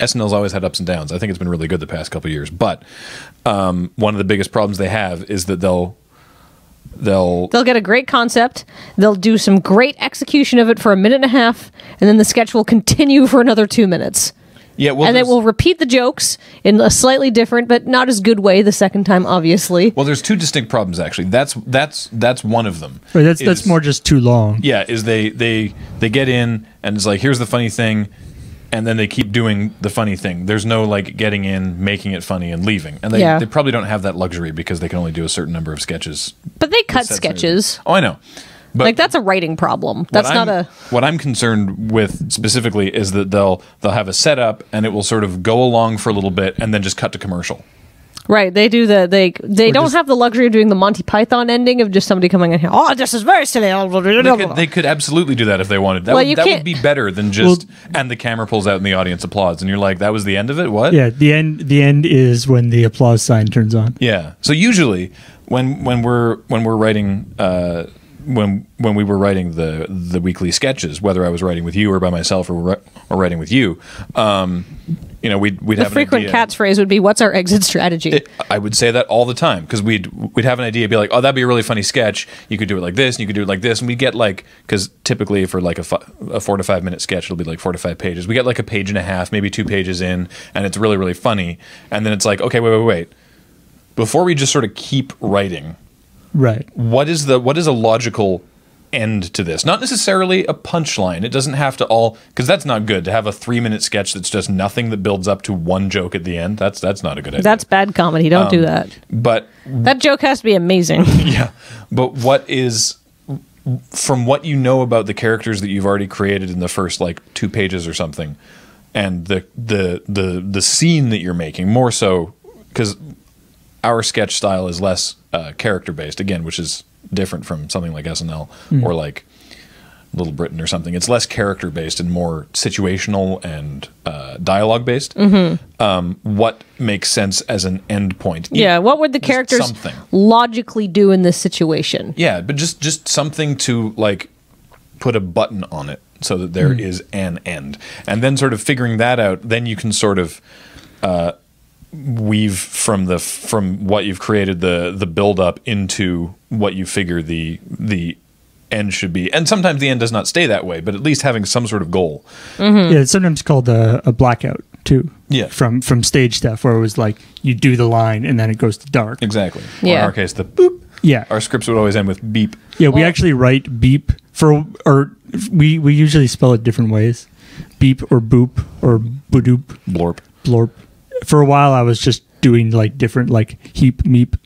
SNL's always had ups and downs. I think it's been really good the past couple of years. But one of the biggest problems they have is that they'll get a great concept, they'll do some great execution of it for a minute and a half, and then the sketch will continue for another 2 minutes. Yeah, well, and they will repeat the jokes in a slightly different but not as good way the second time, obviously. Well, there's two distinct problems actually. That's one of them. Right, that's more just too long. Yeah, is they get in and it's like, here's the funny thing, and then they keep doing the funny thing. There's no like getting in, making it funny, and leaving. And they probably don't have that luxury because they can only do a certain number of sketches. But they cut sketches. Oh, I know. But like, that's a writing problem. That's not a... What I'm concerned with specifically is that they'll have a setup and it will sort of go along for a little bit and then just cut to commercial. Right, they do they don't have the luxury of doing the Monty Python ending of just somebody coming in here. Oh, this is very silly. They could absolutely do that if they wanted. That would be better than just and the camera pulls out and the audience applauds and you're like, that was the end of it. What? Yeah, the end is when the applause sign turns on. Yeah. So usually when we're writing when we were writing the weekly sketches, whether I was writing with you or by myself or writing with you, we'd have frequent an idea. catchphrase would be, "What's our exit strategy?" I would say that all the time because we'd have an idea, be like, "Oh, that'd be a really funny sketch. You could do it like this, and you could do it like this," and we get like, because typically for like a 4 to 5 minute sketch, it'll be like 4 to 5 pages. We get like a page and a half, maybe 2 pages in, and it's really really funny, and then it's like, okay, wait. Before we just sort of keep writing. Right. What is a logical end to this? Not necessarily a punchline. It doesn't have to all, because that's not good to have a 3-minute sketch that's just nothing that builds up to one joke at the end. That's not a good idea. That's bad comedy. Don't do that. But that joke has to be amazing. Yeah. But what is, from what you know about the characters that you've already created in the first like 2 pages or something, and the scene that you're making, more so because our sketch style is less character based, again, which is different from something like SNL or like Little Britain or something. It's less character based and more situational and dialogue based. What makes sense as an end point? Yeah, what would the characters logically do in this situation? Yeah, but just something to like put a button on it so that there is an end, and then sort of figuring that out. Then you can sort of weave from what you've created the build up into what you figure the end should be. And sometimes the end does not stay that way, but at least having some sort of goal. Yeah, it's sometimes called a blackout too. Yeah, from stage stuff where it was like you do the line and then it goes to dark. Exactly. Yeah. Or in our case, the boop. Yeah, our scripts would always end with beep. Yeah, we actually write beep we usually spell it different ways. Beep or boop or bodoop. Blorp. For a while, I was just doing like different, like heap, meep,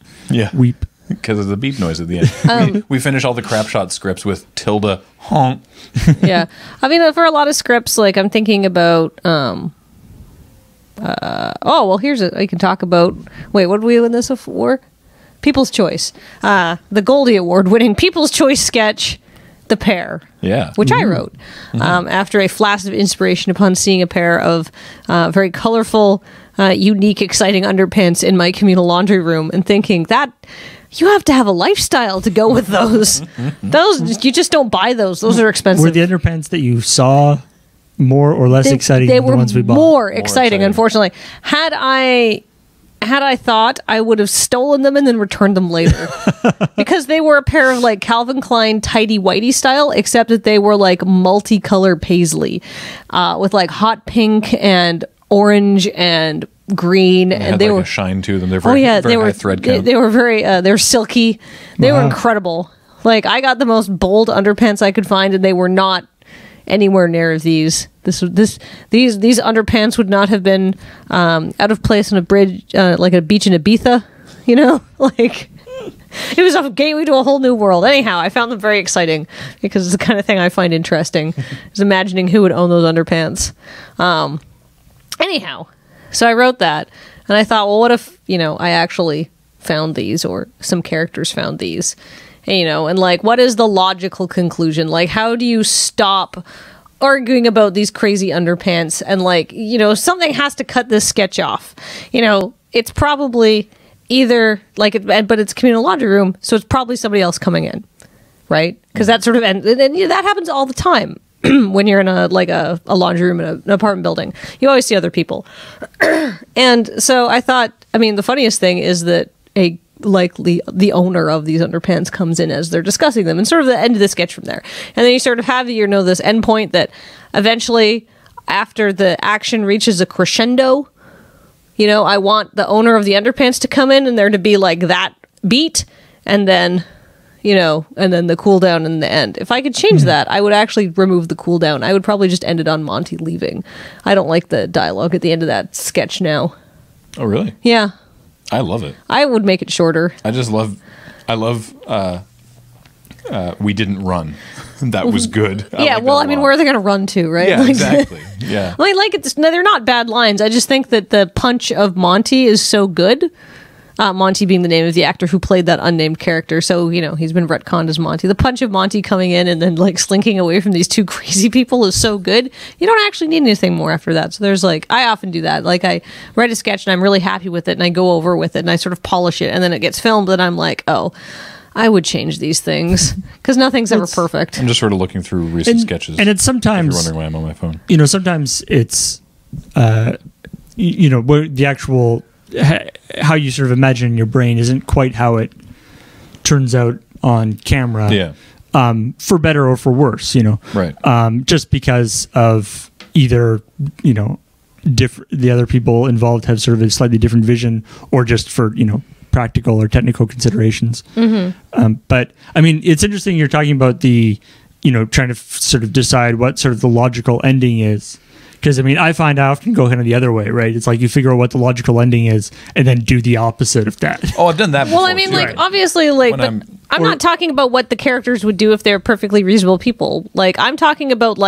weep. Because of the beep noise at the end. We finish all the crap shot scripts with tilde, honk. Yeah. I mean, for a lot of scripts, like I'm thinking about, here's I can talk about, wait, what did we win this for? People's Choice. The Goldie Award winning People's Choice sketch, The Pair. Yeah. Which I wrote after a flash of inspiration upon seeing a pair of very colorful, unique, exciting underpants in my communal laundry room and thinking that you have to have a lifestyle to go with those. Those, you just don't buy those. Those are expensive. Were the underpants that you saw more or less exciting than the ones we bought? More exciting, unfortunately. Had I thought, I would have stolen them and then returned them later. Because they were a pair of like Calvin Klein tidy whitey style, except that they were like multicolor paisley with like hot pink and orange and green, and they like were a shine to them. They're very high thread count. They were very they're silky. They were incredible. Like I got the most bold underpants I could find, and they were not anywhere near these. These underpants would not have been out of place on a bridge, like a beach in Ibiza. You know, like it was a gateway to a whole new world. Anyhow, I found them very exciting because it's the kind of thing I find interesting. Is imagining who would own those underpants. Anyhow, so I wrote that, and I thought, well, what if, I actually found these, or some characters found these, and like, what is the logical conclusion? Like, how do you stop arguing about these crazy underpants and like, something has to cut this sketch off. It's probably either like, but it's communal laundry room, so it's probably somebody else coming in, right? Because that sort of, and that happens all the time. when you're in a laundry room in an apartment building. You always see other people. And so I thought, I mean, the funniest thing is that the owner of these underpants comes in as they're discussing them, and sort of the end of the sketch from there. And then you sort of have this end point that eventually, after the action reaches a crescendo, I want the owner of the underpants to come in and there to be like that beat, and then the cool down in the end. If I could change that, I would actually remove the cool down. I would probably just end it on Monty leaving. I don't like the dialogue at the end of that sketch now. Oh, really? Yeah. I love it. I would make it shorter. I love we didn't run. That was good. Yeah, well, I mean, where are they going to run to, right? Yeah, exactly. Yeah. I mean, they're not bad lines. I just think that the punch of Monty is so good. Monty being the name of the actor who played that unnamed character. So, he's been retconned as Monty. The punch of Monty coming in and then slinking away from these two crazy people is so good. You don't actually need anything more after that. So there's I often do that. I write a sketch and I'm really happy with it and I go over with it and I sort of polish it and then it gets filmed and I'm like, oh, I would change these things because nothing's ever perfect. I'm just sort of looking through recent sketches. And it's sometimes... If you're wondering why I'm on my phone. Sometimes it's, where the actual... how you sort of imagine in your brain isn't quite how it turns out on camera. Yeah. For better or for worse, Right. Just because of either, the other people involved have sort of a slightly different vision, or just for, practical or technical considerations. Mm-hmm. But I mean, it's interesting you're talking about the, trying to sort of decide what sort of the logical ending is. Because, I mean, I find I often go kind of the other way, right? It's like you figure out what the logical ending is and then do the opposite of that. Oh, I've done that before. Well, I mean, too. Obviously, I'm not talking about what the characters would do if they're perfectly reasonable people. I'm talking about,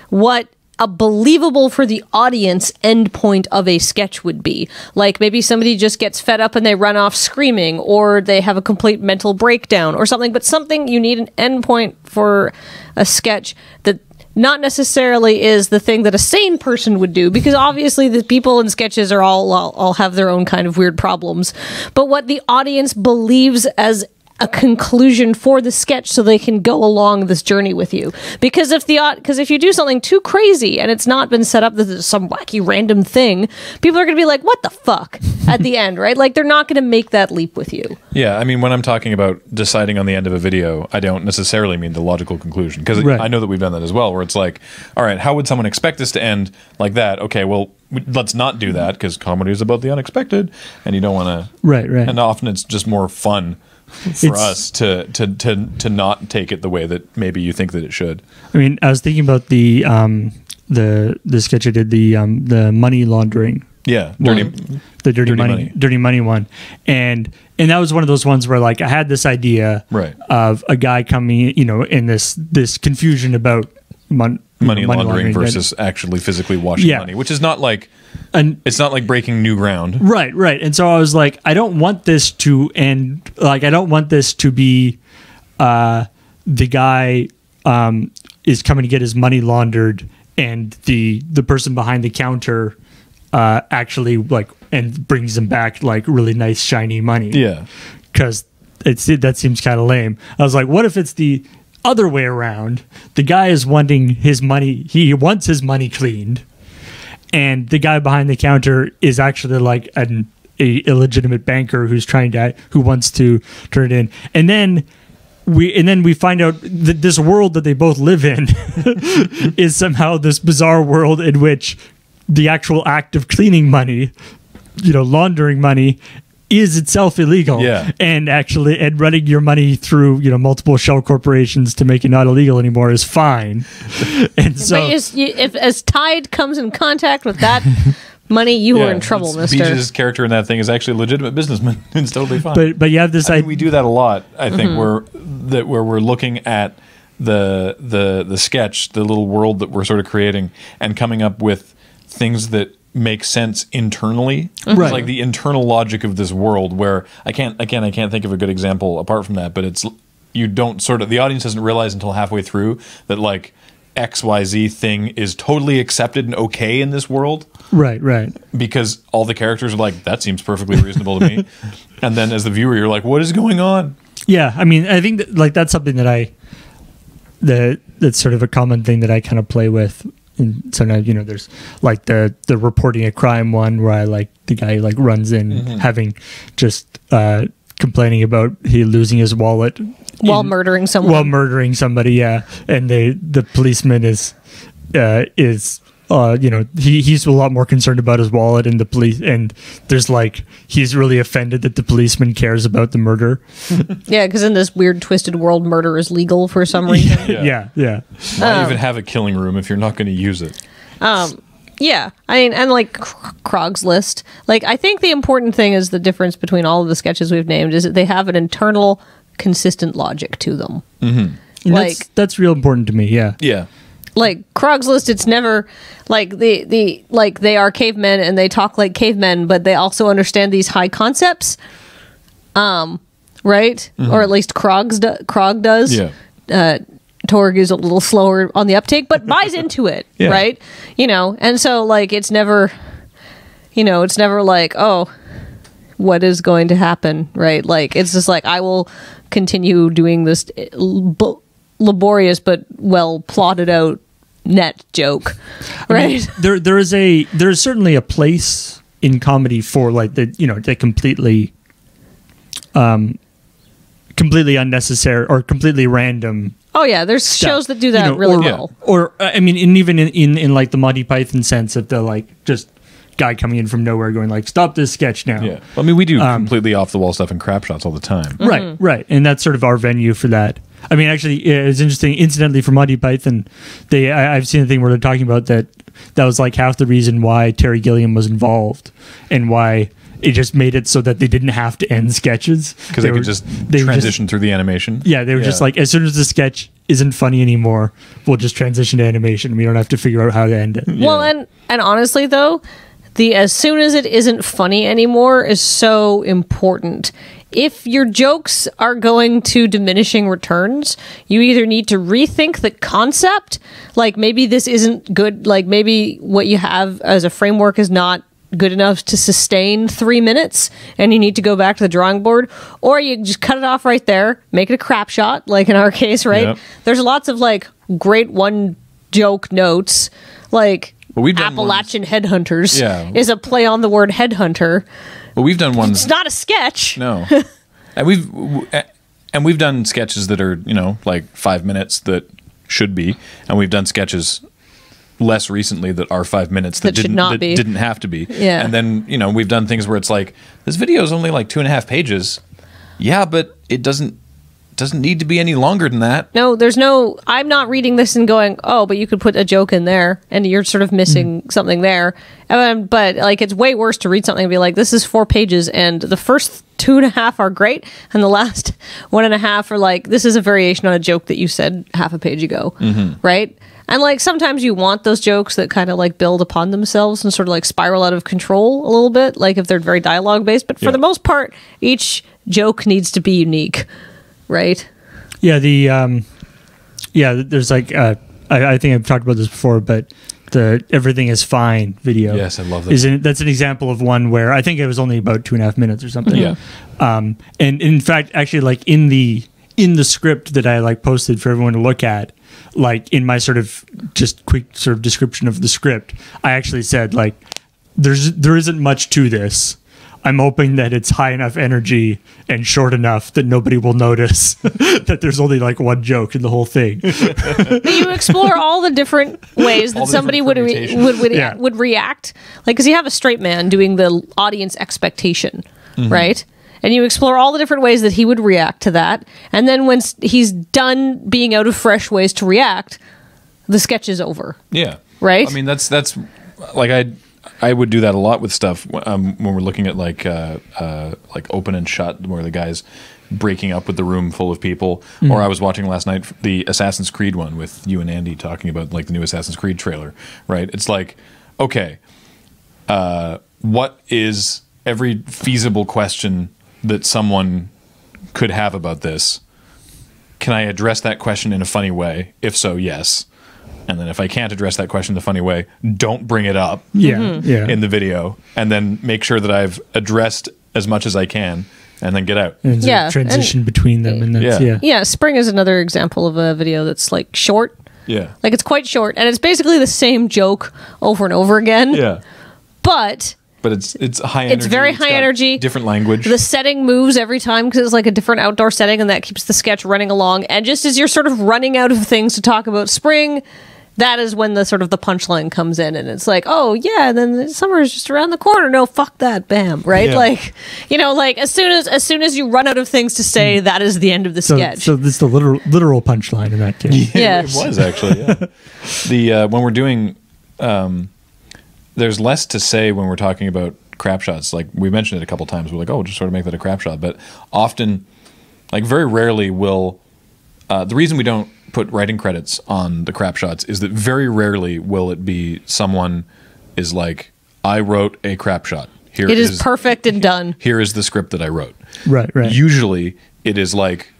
what a believable for the audience endpoint of a sketch would be. Maybe somebody just gets fed up and they run off screaming, or they have a complete mental breakdown or something. But something, you need an endpoint for a sketch that not necessarily is the thing that a sane person would do, because obviously the people in sketches are all have their own kind of weird problems. But what the audience believes as a conclusion for the sketch, so they can go along this journey with you. Because if you do something too crazy and it's not been set up that it's some wacky random thing, people are going to be like, what the fuck at the end, right? They're not going to make that leap with you. Yeah, I mean, when I'm talking about deciding on the end of a video, I don't necessarily mean the logical conclusion, because I know that we've done that as well, where it's like, all right, how would someone expect this to end like that? Okay, well, let's not do that, because comedy is about the unexpected, and you don't want to... Right. And often it's just more fun for us to not take it the way that maybe you think that it should. I mean, I was thinking about the sketch I did, the money laundering. Yeah, dirty money one, and that was one of those ones where I had this idea of a guy coming, in this confusion about money laundering versus actually physically washing money, which is not it's not like breaking new ground. Right. And so I was like, I don't want this to end. I don't want this to be the guy is coming to get his money laundered, and the person behind the counter actually and brings him back really nice shiny money. Yeah, because that seems kind of lame. I was like, what if it's the other way around? The guy is wanting his money. He wants his money cleaned, and the guy behind the counter is actually a illegitimate banker who wants to turn it in. And then we find out that this world that they both live in is somehow this bizarre world in which the actual act of cleaning money, laundering money, is itself illegal. Yeah. And running your money through, multiple shell corporations to make it not illegal anymore is fine. And so, but if as Tide comes in contact with that money, you are in trouble, mister. Beach's character in that thing is actually a legitimate businessman. It's totally fine. But you have this idea. We do that a lot, I think, where we're looking at the sketch, the little world that we're sort of creating, and coming up with things that make sense internally. Right. It's like the internal logic of this world, where I can't think of a good example apart from that, but it's the audience doesn't realize until halfway through that XYZ thing is totally accepted and okay in this world. Right. Because all the characters are like, that seems perfectly reasonable to me. And then as the viewer, you're like, what is going on? Yeah, I mean, I think that, that's something that that's sort of a common thing that I kind of play with. And so now, there's like the reporting a crime one where I like the guy like runs in having just complaining about he losing his wallet while murdering someone. While murdering somebody, yeah. And the policeman is he's a lot more concerned about his wallet, and the police, and there's like he's really offended that the policeman cares about the murder. Yeah, because in this weird twisted world, murder is legal for some reason. Yeah. Why even have a killing room if you're not going to use it? Yeah, I mean, and like Krog's List. Like, I think the important thing is the difference between all of the sketches we've named is that they have an internal, consistent logic to them. Mm-hmm. Like that's real important to me. Yeah. Like Krog's List, it's never like the like they are cavemen and they talk like cavemen, but they also understand these high concepts, right? Mm-hmm. Or at least Krog does. Yeah. Torg is a little slower on the uptake, but buys into it, right? And so like it's never like, oh, what is going to happen, right? Like it's just like I will continue doing this laborious but well plotted out net joke, right? I mean, there's certainly a place in comedy for like the completely unnecessary or completely random. Oh yeah, there's stuff. Shows that do that really well. Or I mean, and even in like the Monty Python sense of the like just guy coming in from nowhere going like, stop this sketch now. Yeah, I mean, we do completely off the wall stuff and crap shots all the time. Right, and that's sort of our venue for that. I mean, actually, it's interesting. Incidentally, for Monty Python, I've seen a thing where they're talking about that was like half the reason why Terry Gilliam was involved and why it just made it so that they didn't have to end sketches because they could just transition through the animation. Yeah, they were just like, as soon as the sketch isn't funny anymore, we'll just transition to animation. We don't have to figure out how to end it. Well, and honestly though, the as soon as it isn't funny anymore is so important. If your jokes are going to diminishing returns, you either need to rethink the concept, like maybe this isn't good, like maybe what you have as a framework is not good enough to sustain 3 minutes and you need to go back to the drawing board, or you just cut it off right there, make it a crap shot, like in our case, right? Yep. There's lots of like great one joke notes, like Appalachian Headhunters is a play on the word headhunter. Well, we've done ones. It's not a sketch. No. and we've done sketches that are, like 5 minutes that should be, and we've done sketches less recently that are 5 minutes that didn't have to be. Yeah. And then, we've done things where it's like, this video is only like 2.5 pages. Yeah, but it doesn't need to be any longer than that. No, I'm not reading this and going, oh, but you could put a joke in there and you're sort of missing something there. But like, it's way worse to read something and be like, this is 4 pages and the first 2.5 are great and the last 1.5 are like, this is a variation on a joke that you said half a page ago, right? And like sometimes you want those jokes that kind of like build upon themselves and sort of like spiral out of control a little bit, like if they're very dialogue based. But for the most part, each joke needs to be unique, right? Yeah, there's like I think I've talked about this before, but the Everything is Fine video. Yes, I love that. That's an example of one where I think it was only about 2.5 minutes or something. Yeah. And in fact, actually, like in the script that I like posted for everyone to look at, like in my sort of just quick sort of description of the script, I actually said like there isn't much to this. I'm hoping that it's high enough energy and short enough that nobody will notice that there's only like one joke in the whole thing. But you explore all the different ways that somebody would react. Like, because you have a straight man doing the audience expectation, right? And you explore all the different ways that he would react to that. And then when he's done being out of fresh ways to react, the sketch is over. Yeah. Right? I mean, that's like I would do that a lot with stuff when we're looking at like open and shut, where the guy's breaking up with the room full of people. Or I was watching last night the Assassin's Creed one with you and Andy talking about like the new Assassin's Creed trailer, right? It's like, okay, what is every feasible question that someone could have about this? Can I address that question in a funny way? If so, yes. And then if I can't address that question in a funny way, don't bring it up in the video. And then make sure that I've addressed as much as I can and then get out. And there's Yeah, a transition between them, and that's, Yeah. Yeah, Spring is another example of a video that's like short. Yeah. Like it's quite short, and it's basically the same joke over and over again. Yeah. But it's high energy. it's very high got energy. Different language. the setting moves every time because it's like a different outdoor setting, and that keeps the sketch running along. And just as you're sort of running out of things to talk about Spring, that is when the sort of the punchline comes in, and it's like, oh yeah, and then summer is just around the corner. No, fuck that, bam, right? Yeah. Like, like as soon as you run out of things to say, that is the end of the sketch. So this is the literal punchline in that case. Yes. It was actually. Yeah. When we're doing, there's less to say when we're talking about crap shots. Like we mentioned it a couple times. We're like, oh, just sort of make that a crap shot. But often, like very rarely will. The reason we don't put writing credits on the crap shots is that very rarely will it be someone is like, I wrote a crap shot. Here it is perfect and done. Here is the script that I wrote. Right. Usually it is like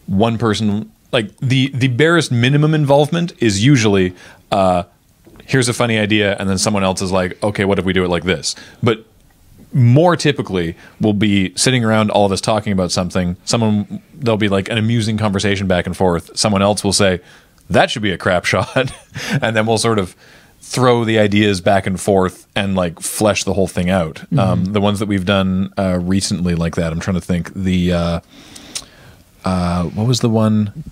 one person, like the barest minimum involvement is usually here's a funny idea, and then someone else is like, okay, what if we do it like this? But more typically we'll be sitting around, all of us talking about something. There'll be like an amusing conversation back and forth. Someone else will say, that should be a crap shot. And then we'll sort of throw the ideas back and forth and like flesh the whole thing out. The ones that we've done recently like that, I'm trying to think. What was the one?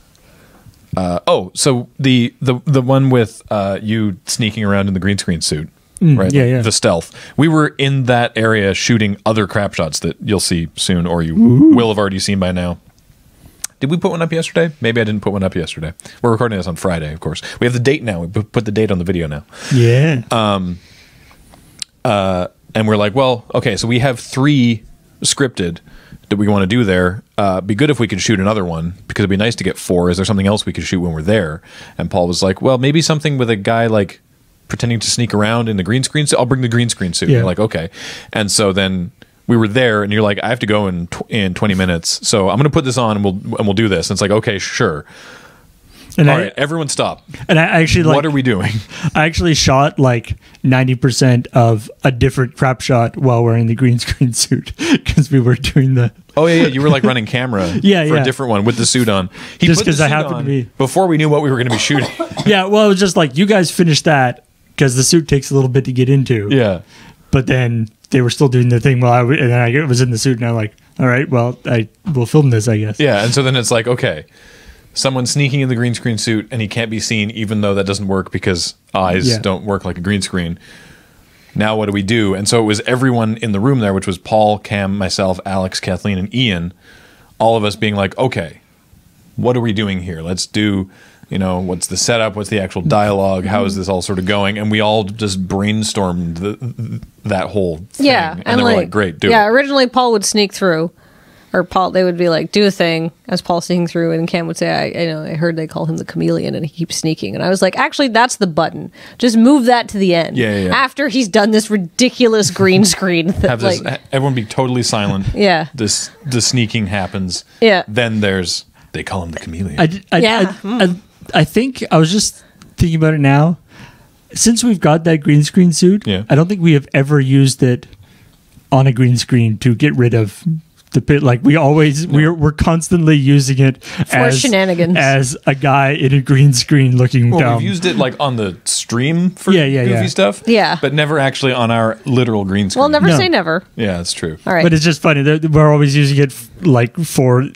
So the one with you sneaking around in the green screen suit. Right, yeah. The stealth. We were in that area shooting other crap shots that you'll see soon, or you will have already seen by now. Did we put one up yesterday? Maybe I didn't put one up yesterday. We're recording this on Friday, of course. We have the date now. We put the date on the video now. Yeah. And we're like, well, okay, so we have 3 scripted that we want to do there. Be good if we could shoot another one, because it'd be nice to get 4. Is there something else we could shoot when we're there? And Paul was like, well, maybe something with a guy like pretending to sneak around in the green screen suit. I'll bring the green screen suit. Yeah. We're like, okay. And so then we were there, and you're like, I have to go in 20 minutes, so I'm going to put this on, and we'll do this. And it's like, okay, sure. And All right, everyone stop. And I actually what are we doing? I actually shot like 90% of a different crap shot while wearing the green screen suit, because we were doing the. Oh yeah, you were like running camera for a different one with the suit on. He just put the because I suit happened on to be before we knew what we were going to be shooting. Yeah, well, it was just like, you guys finish that, because the suit takes a little bit to get into. Yeah. But then they were still doing their thing while I was in the suit, and I'm like, all right, well, we'll film this, I guess. Yeah, and so then it's like, okay, someone sneaking in the green screen suit, and he can't be seen, even though that doesn't work because eyes don't work like a green screen. Now what do we do? And so it was everyone in the room there, which was Paul, Cam, myself, Alex, Kathleen, and Ian, all of us being like, okay, what are we doing here? Let's do, what's the setup? What's the actual dialogue? How is this all sort of going? And we all just brainstormed that whole thing. Yeah, and they were like, great, do it. Yeah, originally Paul would sneak through, or they would be like, do a thing as Paul sneaking through, and Cam would say, I heard they call him the chameleon, and he keeps sneaking. And I was like, actually, that's the button. Just move that to the end. Yeah. After he's done this ridiculous green screen. Everyone be totally silent. Yeah. The sneaking happens. Yeah. Then they call him the chameleon. I think I was just thinking about it now. Since we've got that green screen suit, I don't think we have ever used it on a green screen to get rid of the pit. Like we're constantly using it for shenanigans as a guy in a green screen looking down. We've used it like on the stream for goofy stuff. Yeah. But never actually on our literal green screen. Well, never say never. Yeah, that's true. All right. But it's just funny that we're always using it for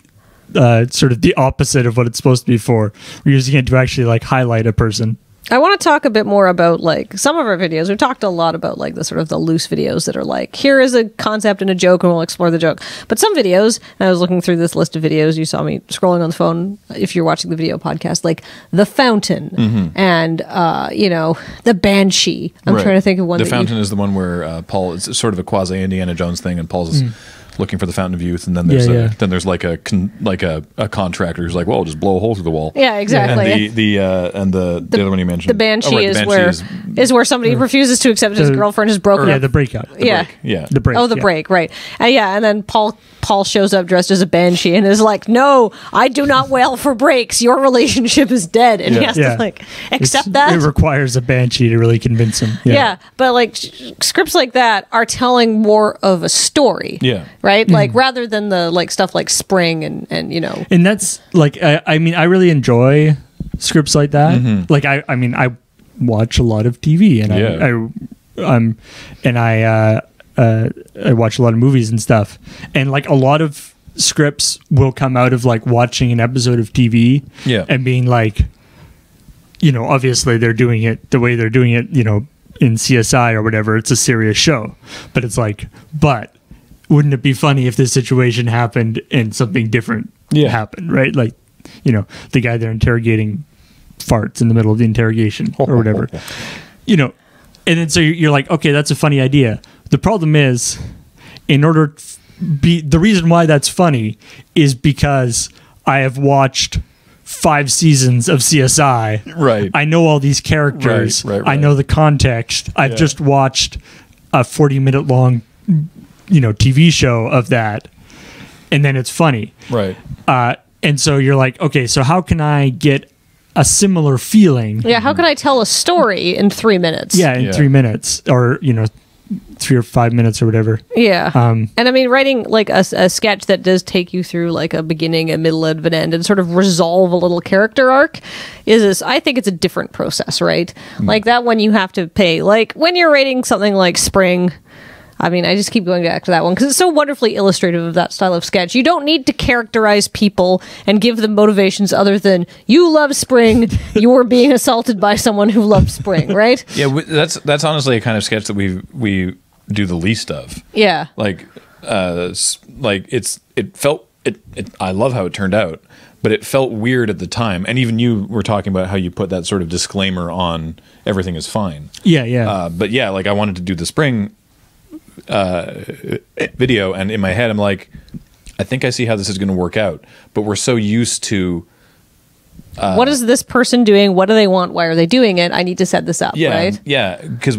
sort of the opposite of what it's supposed to be for. We're using it to actually like highlight a person. I want to talk a bit more about like some of our videos. We've talked a lot about like the sort of the loose videos that are like, here is a concept and a joke, and we'll explore the joke. But some videos, and I was looking through this list of videos, you saw me scrolling on the phone if you're watching the video podcast, like The Fountain and The Banshee. I'm trying to think of one. The Fountain is the one where Paul, it's sort of a quasi Indiana Jones thing, and Paul's looking for the Fountain of Youth, and then there's like a contractor who's like, well, just blow a hole through the wall. Yeah, exactly. And the other one you mentioned, the Banshee, is where somebody refuses to accept his girlfriend is broken up. Yeah, the breakup. The break. Oh, the break, right. And then Paul shows up dressed as a banshee and is like, no, I do not wail for breaks. Your relationship is dead. And he has to like accept that. It requires a banshee to really convince him. Yeah, but like scripts like that are telling more of a story. Yeah. Right? right? Like rather than the like stuff like Spring and you know. And that's like I mean I really enjoy scripts like that. Like I mean I watch a lot of TV and I watch a lot of movies and stuff. And like a lot of scripts will come out of like watching an episode of TV and being like, you know, obviously they're doing it the way they're doing it, you know, in CSI or whatever. It's a serious show, but it's like, but wouldn't it be funny if this situation happened and something different happened, right? Like, you know, the guy they're interrogating farts in the middle of the interrogation or whatever, you know, and then so you're like, okay, that's a funny idea. The problem is, in order the reason why that's funny is because I have watched 5 seasons of CSI. Right. I know all these characters. Right. I know the context. I've just watched a 40-minute long, you know, TV show of that, and then it's funny. Right. And so you're like, okay, so how can I get a similar feeling? Yeah, how can I tell a story in 3 minutes? Yeah, in 3 minutes, or you know, 3 or 5 minutes or whatever. Yeah. And I mean, writing like a sketch that does take you through like a beginning, a middle, and an end and sort of resolve a little character arc I think it's a different process, right? Like that one you have to pay. Like when you're writing something like Spring, I mean, I just keep going back to that one because it's so wonderfully illustrative of that style of sketch. You don't need to characterize people and give them motivations other than you love Spring, you're being assaulted by someone who loves Spring, right? Yeah, that's honestly a kind of sketch that we do the least of. Yeah. Like it felt I love how it turned out, but it felt weird at the time. And even you were talking about how you put that sort of disclaimer on everything is fine. Yeah. But yeah, like I wanted to do the Spring video, and in my head I'm like, I think I see how this is going to work out, but we're so used to what is this person doing, what do they want, why are they doing it, I need to set this up, right? Because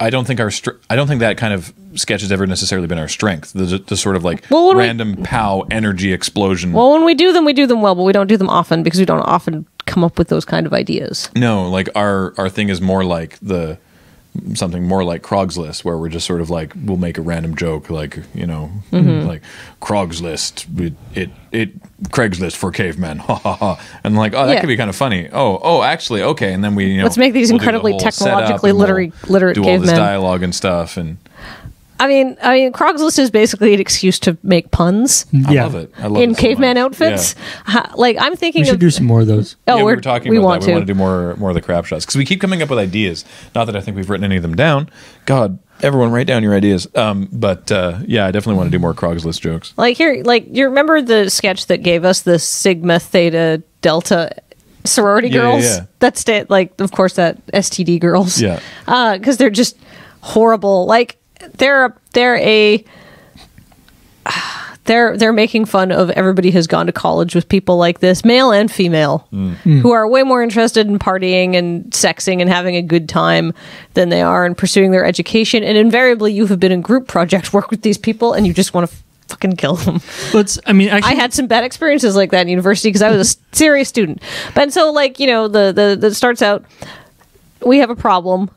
I don't think that kind of sketch has ever necessarily been our strength, the sort of like random pow energy explosion. Well, when we do them well, but we don't do them often because we don't often come up with those kind of ideas. No, like our thing is more like something more like Krog's List, where we're just sort of like, we'll make a random joke, like, you know, like Krog's List, it Craigslist for cavemen, ha ha ha, and like, oh, that could be kind of funny. Oh, actually, okay, and then we, you know, let's make these incredibly technologically literate do all cavemen. this dialogue and stuff, and I mean, Krog's List is basically an excuse to make puns. I love it. I love in it so caveman much. outfits. Like I'm thinking, we should do some more of those. Oh, yeah, we were talking we about want that. to. We want to do more of the crap shots because we keep coming up with ideas. Not that I think we've written any of them down. God, everyone, write down your ideas. But yeah, I definitely want to do more Krog's List jokes. Like here, like you remember the sketch that gave us the Sigma Theta Delta sorority girls? Yeah. That's like, of course, that STD girls. Yeah. Because they're just horrible. Like they're making fun of everybody has gone to college with people like this, male and female, who are way more interested in partying and sexing and having a good time than they are in pursuing their education. And invariably, you have been in group project work with these people, and you just want to fucking kill them. Actually, I had some bad experiences like that in university because I was a serious student. But so, like, you know, the starts out, we have a problem.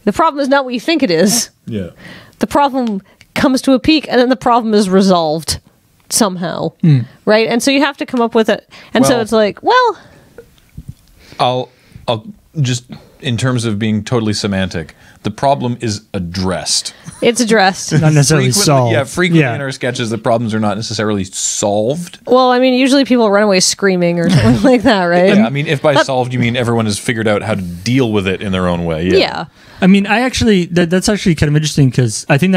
The problem is not what you think it is. Yeah. The problem comes to a peak, and then the problem is resolved somehow, right? And so you have to come up with it. And so it's like, well, I'll just, in terms of being totally semantic, the problem is addressed. it's addressed. not necessarily solved. Yeah, frequently in our sketches, the problems are not necessarily solved. Well, I mean, usually people run away screaming or something like that, right? Yeah, I mean, if by solved you mean everyone has figured out how to deal with it in their own way. Yeah. I mean, I actually that's actually kind of interesting because I think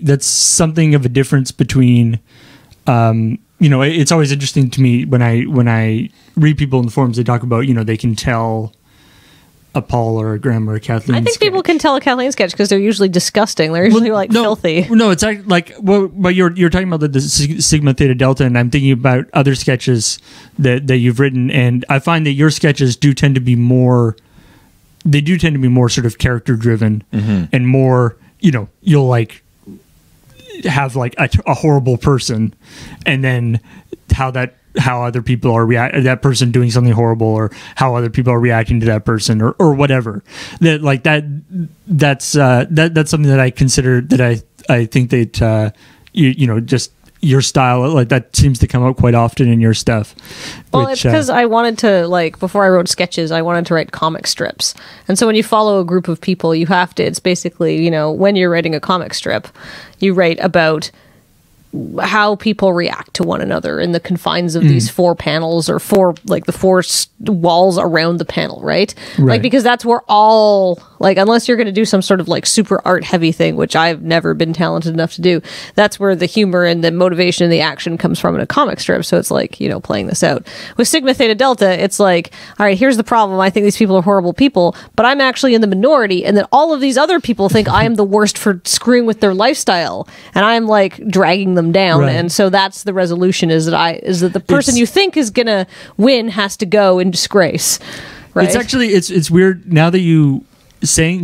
that's something of a difference between, you know, it's always interesting to me when I read people in the forums. They talk about, you know, they can tell a Paul or a Graham or a Kathleen. I think people can tell a Kathleen sketch because they're usually disgusting. They're usually filthy. No, it's like but you're talking about the Sigma Theta Delta, and I'm thinking about other sketches that you've written, and I find that your sketches do tend to be more. They do tend to be more sort of character driven and more, you know, you'll like have like a horrible person, and then how other people are that person doing something horrible, or how other people are reacting to that person, or whatever. That's something that I consider, that I I think that just your style, like that seems to come out quite often in your stuff. Well, it's because I wanted to, like, before I wrote sketches, I wanted to write comic strips. And so when you follow a group of people, you have to, it's basically, when you're writing a comic strip, you write about how people react to one another in the confines of these 4 panels or the 4 walls around the panel, right? Like, because that's where all, like, unless you're going to do some sort of like super art heavy thing, which I've never been talented enough to do, that's where the humor and the motivation and the action comes from in a comic strip. So it's like, playing this out. With Sigma Theta Delta, it's like, all right, here's the problem. I think these people are horrible people, but I'm actually in the minority, and then all of these other people think I am the worst for screwing with their lifestyle, and I'm like dragging them down. And so that's the resolution, is that the person you think is gonna win has to go in disgrace. Right? It's actually it's weird now that you've said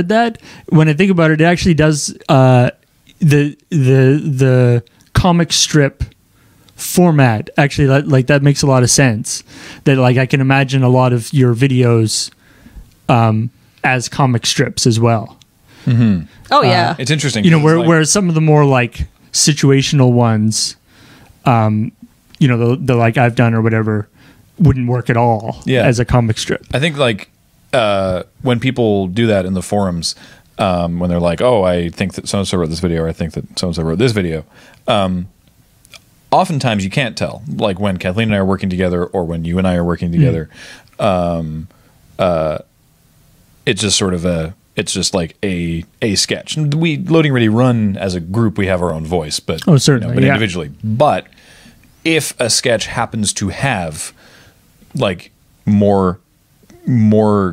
that. When I think about it, it actually does the comic strip format actually, like that makes a lot of sense. That, like, I can imagine a lot of your videos as comic strips as well. Mm-hmm. Oh yeah, it's interesting. Where some of the more like situational ones, the like I've done or whatever, wouldn't work at all as a comic strip. I think like when people do that in the forums, when they're like, oh, I think that so-and-so wrote this video, or I think that so-and-so wrote this video, oftentimes you can't tell. Like when Kathleen and I are working together, or when you and I are working together, it's just sort of it's just like a sketch. We Loading Ready Run as a group, we have our own voice, but certainly, but individually. But if a sketch happens to have like more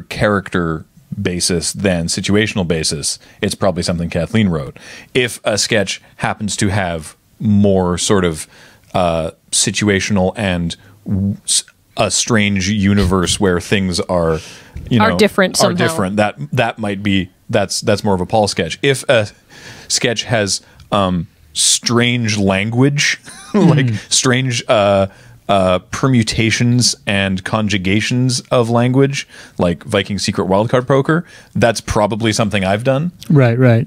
character basis than situational basis, it's probably something Kathleen wrote. If a sketch happens to have more sort of situational and a strange universe where things are different somehow. That might be that's more of a Paul sketch. If a sketch has strange language, like strange permutations and conjugations of language, like Viking Secret Wildcard Poker, that's probably something I've done. Right.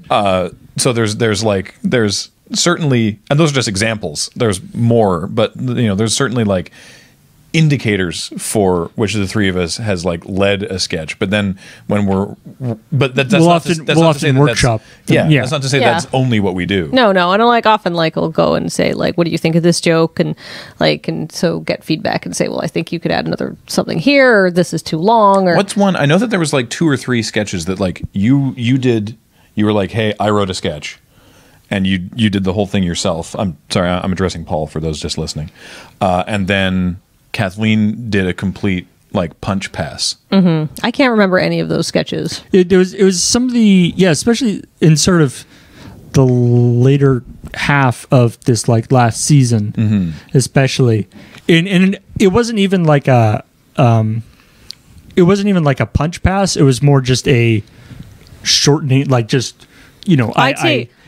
So there's certainly, and those are just examples. There's more, but there's certainly like indicators for which of the three of us has like led a sketch. But then when that's we'll not often to say workshop. That's not to say that's only what we do. No, and like often like we'll go and say like, what do you think of this joke, and so get feedback and say, well, I think you could add another something here, or this is too long, or what's one. I know that there was like 2 or 3 sketches that like you were like, hey, I wrote a sketch, and you did the whole thing yourself. I'm sorry, I'm addressing Paul for those just listening, and then Kathleen did a complete like punch pass. Mm-hmm. I can't remember any of those sketches. It was some of the especially in sort of the later half of this like last season, especially, and it wasn't even like a punch pass. It was more just a shortening, like just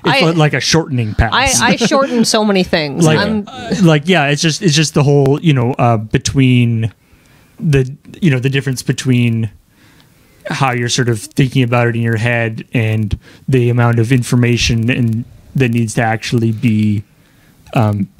it's like a shortening pass. I shorten so many things. It's just the whole between the the difference between how you're sort of thinking about it in your head and the amount of information that needs to actually be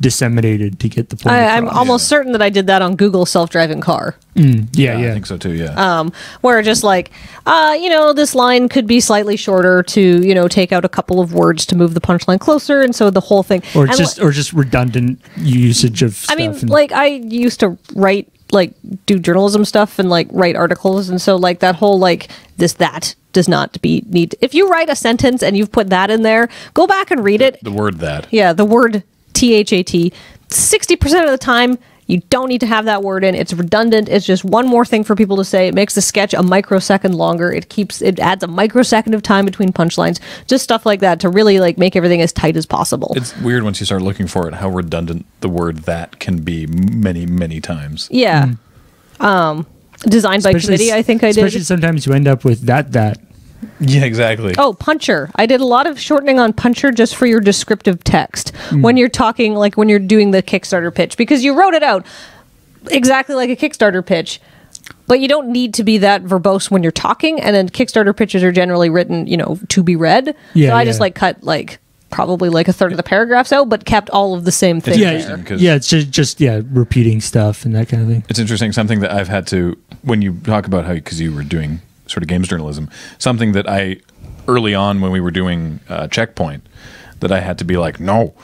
disseminated to get the point across. I'm almost certain that I did that on Google self-driving car. I think so too. Yeah. Where just like, this line could be slightly shorter to take out a couple of words to move the punchline closer, and so the whole thing, or just redundant usage of stuff. I mean, like I used to write, like do journalism stuff and like write articles, and so like that whole like that does not need. If you write a sentence and you've put that in there, go back and read it. The word that. Yeah, the word THAT. 60% of the time, you don't need to have that word in. It's redundant. It's just one more thing for people to say. It makes the sketch a microsecond longer. It adds a microsecond of time between punchlines. Just stuff like that to really like make everything as tight as possible. It's weird once you start looking for it how redundant the word that can be many, many times. Yeah. Designed by committee, I think I did. Especially sometimes you end up with that. Yeah, exactly. Oh, puncher. I did a lot of shortening on puncher just for your descriptive text when you're talking, like when you're doing the Kickstarter pitch, because you wrote it out exactly like a Kickstarter pitch, but you don't need to be that verbose when you're talking. And then Kickstarter pitches are generally written, to be read. So I just like cut like probably like a third of the paragraphs out, but kept all of the same things there. Yeah, it's just repeating stuff and that kind of thing. It's interesting. Something that I've had to, when you talk about how, because you were doing sort of games journalism, something that I, early on when we were doing Checkpoint, that I had to be like, no,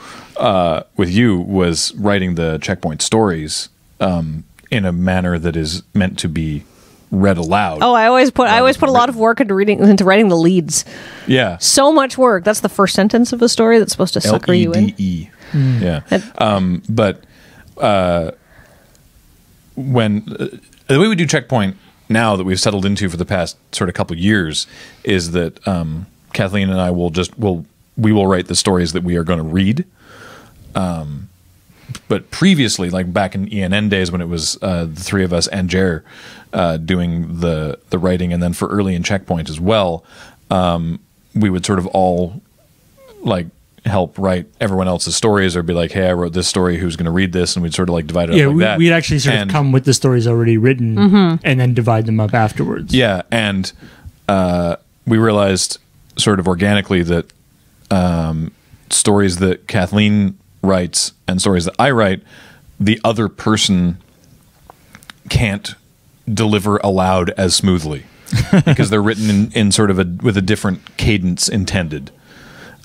with you, was writing the Checkpoint stories in a manner that is meant to be read aloud. Oh, I always put a lot of work into writing the leads. Yeah. So much work. That's the first sentence of a story that's supposed to sucker you in. LEDE. Yeah. But when the way we do Checkpoint now that we've settled into for the past sort of couple years is that Kathleen and I we will write the stories that we are going to read. But previously, like back in ENN days when it was the three of us and Jer doing the writing, and then for early in Checkpoint as well, we would sort of all like help write everyone else's stories, or be like, hey, I wrote this story, who's going to read this? And we'd sort of like divide it up like that. We'd actually sort of come with the stories already written and then divide them up afterwards. Yeah, and we realized sort of organically that stories that Kathleen writes and stories that I write, the other person can't deliver aloud as smoothly because they're written in sort of with a different cadence intended.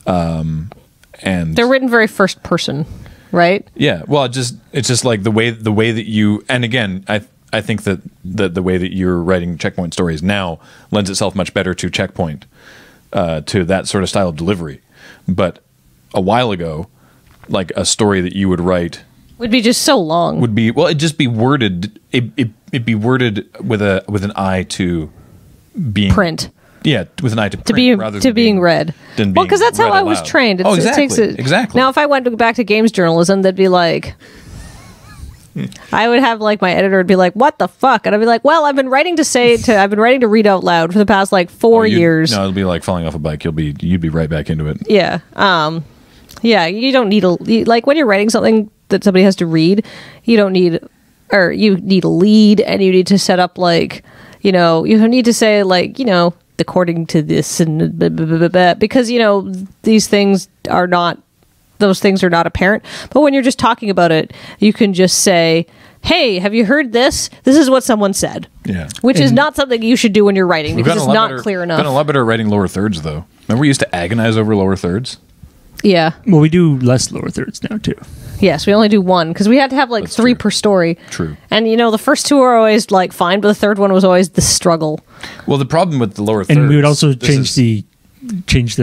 And they're written very first person, right? Yeah. Well, it's just like the way that you, and again, I think that the way that you're writing Checkpoint stories now lends itself much better to Checkpoint, to that sort of style of delivery. But a while ago, like a story that you would write would be just so long. It'd just be worded. It'd be worded with an eye to being print. Yeah, with an eye to print rather than being read. Well, because that's how I was trained. Exactly. Now, if I went back to games journalism, they'd be like, I would have like my editor would be like, "What the fuck?" And I'd be like, "Well, I've been writing to read out loud for the past like 4 years." No, it'll be like falling off a bike. You'd be right back into it. Yeah. Yeah. You don't need like when you're writing something that somebody has to read, you need a lead, and you need to set up like, you need to say like, according to this and blah, blah, blah, blah, because those things are not apparent. But when you're just talking about it, you can just say, hey, have you heard this? This is what someone said. Yeah. Which is not something you should do when you're writing, because it's not clear enough. We've gotten a lot better at writing lower thirds, though. Remember we used to agonize over lower thirds? Yeah. Well, we do less lower thirds now, too. Yes, we only do one, because we had to have like That's 3 true. Per story. True. And the first 2 are always like fine, but the third one was always the struggle. Well, the problem with the lower thirds, and we would also change the